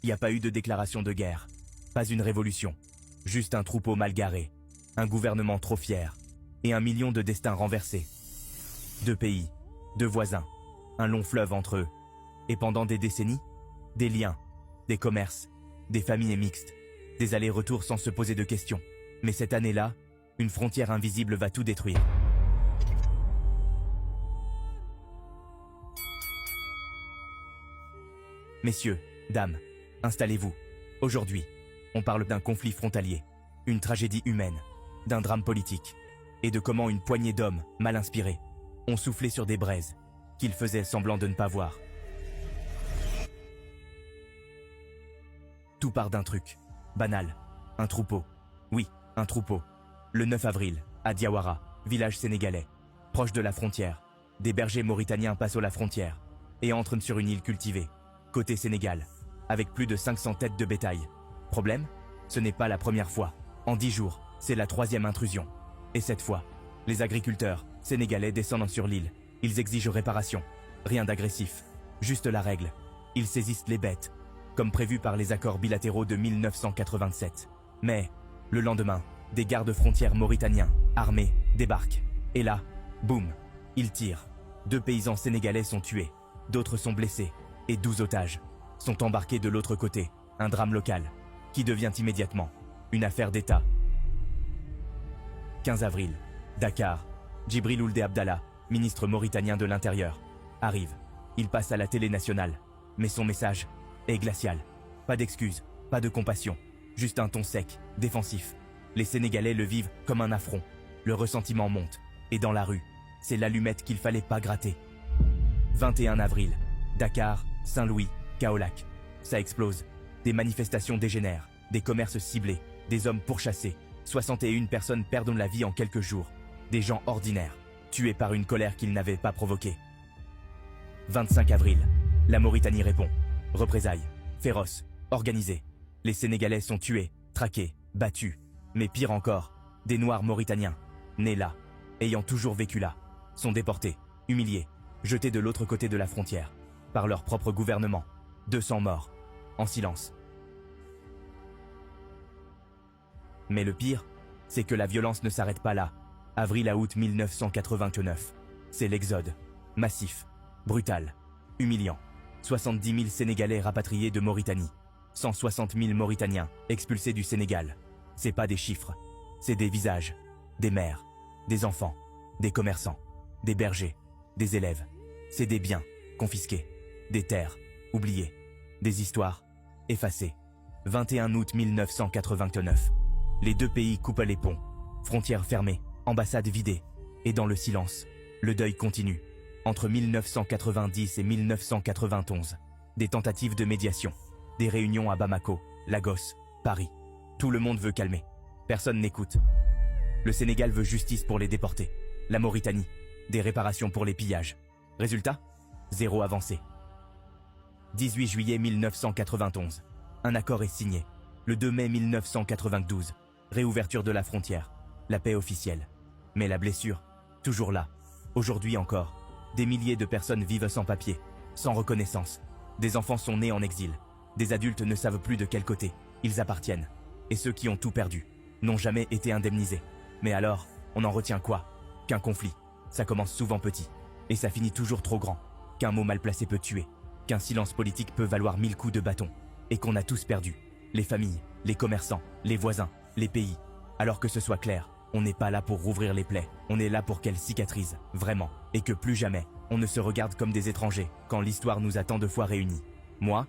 n'y a pas eu de déclaration de guerre. Pas une révolution. Juste un troupeau mal garé. Un gouvernement trop fier. Et 1 million de destins renversés. 2 pays. 2 voisins. Un long fleuve entre eux. Et pendant des décennies, des liens. Des commerces. Des familles mixtes. Des allers-retours sans se poser de questions. Mais cette année-là, une frontière invisible va tout détruire. Messieurs, dames, installez-vous. Aujourd'hui, on parle d'un conflit frontalier, une tragédie humaine, d'un drame politique, et de comment une poignée d'hommes, mal inspirés, ont soufflé sur des braises, qu'ils faisaient semblant de ne pas voir. Tout part d'un truc, banal, un troupeau. Oui, un troupeau. Le 9 avril, à Diawara, village sénégalais, proche de la frontière, des bergers mauritaniens passent la frontière et entrent sur une île cultivée, côté Sénégal, avec plus de 500 têtes de bétail. Problème? Ce n'est pas la première fois. En 10 jours, c'est la 3e intrusion. Et cette fois, les agriculteurs sénégalais descendent sur l'île. Ils exigent réparation. Rien d'agressif. Juste la règle. Ils saisissent les bêtes, comme prévu par les accords bilatéraux de 1987. Mais, le lendemain, des gardes frontières mauritaniens, armés, débarquent. Et là, boum, ils tirent. 2 paysans sénégalais sont tués. D'autres sont blessés. Et 12 otages sont embarqués de l'autre côté. Un drame local, qui devient immédiatement une affaire d'État. 15 avril, Dakar, Djibril Ould Abdallah, ministre mauritanien de l'Intérieur, arrive. Il passe à la télé nationale, mais son message est glacial. Pas d'excuses, pas de compassion, juste un ton sec, défensif. Les Sénégalais le vivent comme un affront. Le ressentiment monte, et dans la rue, c'est l'allumette qu'il fallait pas gratter. 21 avril, Dakar, Saint-Louis, Kaolack. Ça explose. Des manifestations dégénèrent, des commerces ciblés, des hommes pourchassés. 61 personnes perdent la vie en quelques jours. Des gens ordinaires, tués par une colère qu'ils n'avaient pas provoquée. 25 avril, la Mauritanie répond. Représailles, féroces, organisées. Les Sénégalais sont tués, traqués, battus. Mais pire encore, des Noirs mauritaniens, nés là, ayant toujours vécu là, sont déportés, humiliés, jetés de l'autre côté de la frontière, par leur propre gouvernement. 200 morts, en silence. Mais le pire, c'est que la violence ne s'arrête pas là. Avril à août 1989, c'est l'exode. Massif, brutal, humiliant. 70 000 Sénégalais rapatriés de Mauritanie. 160 000 Mauritaniens expulsés du Sénégal. C'est pas des chiffres, c'est des visages, des mères, des enfants, des commerçants, des bergers, des élèves. C'est des biens confisqués, des terres oubliées, des histoires effacées. 21 août 1989. Les 2 pays coupent les ponts, frontières fermées, ambassades vidées, et dans le silence, le deuil continue. Entre 1990 et 1991, des tentatives de médiation, des réunions à Bamako, Lagos, Paris. Tout le monde veut calmer. Personne n'écoute. Le Sénégal veut justice pour les déportés. La Mauritanie, des réparations pour les pillages. Résultat? 0 avancée. 18 juillet 1991. Un accord est signé. Le 2 mai 1992. Réouverture de la frontière. La paix officielle. Mais la blessure, toujours là. Aujourd'hui encore, des milliers de personnes vivent sans papier, sans reconnaissance. Des enfants sont nés en exil. Des adultes ne savent plus de quel côté ils appartiennent. Et ceux qui ont tout perdu n'ont jamais été indemnisés. Mais alors, on en retient quoi? Qu'un conflit, ça commence souvent petit. Et ça finit toujours trop grand. Qu'un mot mal placé peut tuer. Qu'un silence politique peut valoir 1000 coups de bâton. Et qu'on a tous perdu. Les familles, les commerçants, les voisins, les pays. Alors que ce soit clair, on n'est pas là pour rouvrir les plaies. On est là pour qu'elles cicatrisent, vraiment. Et que plus jamais, on ne se regarde comme des étrangers quand l'histoire nous a tant de fois réunis. Moi,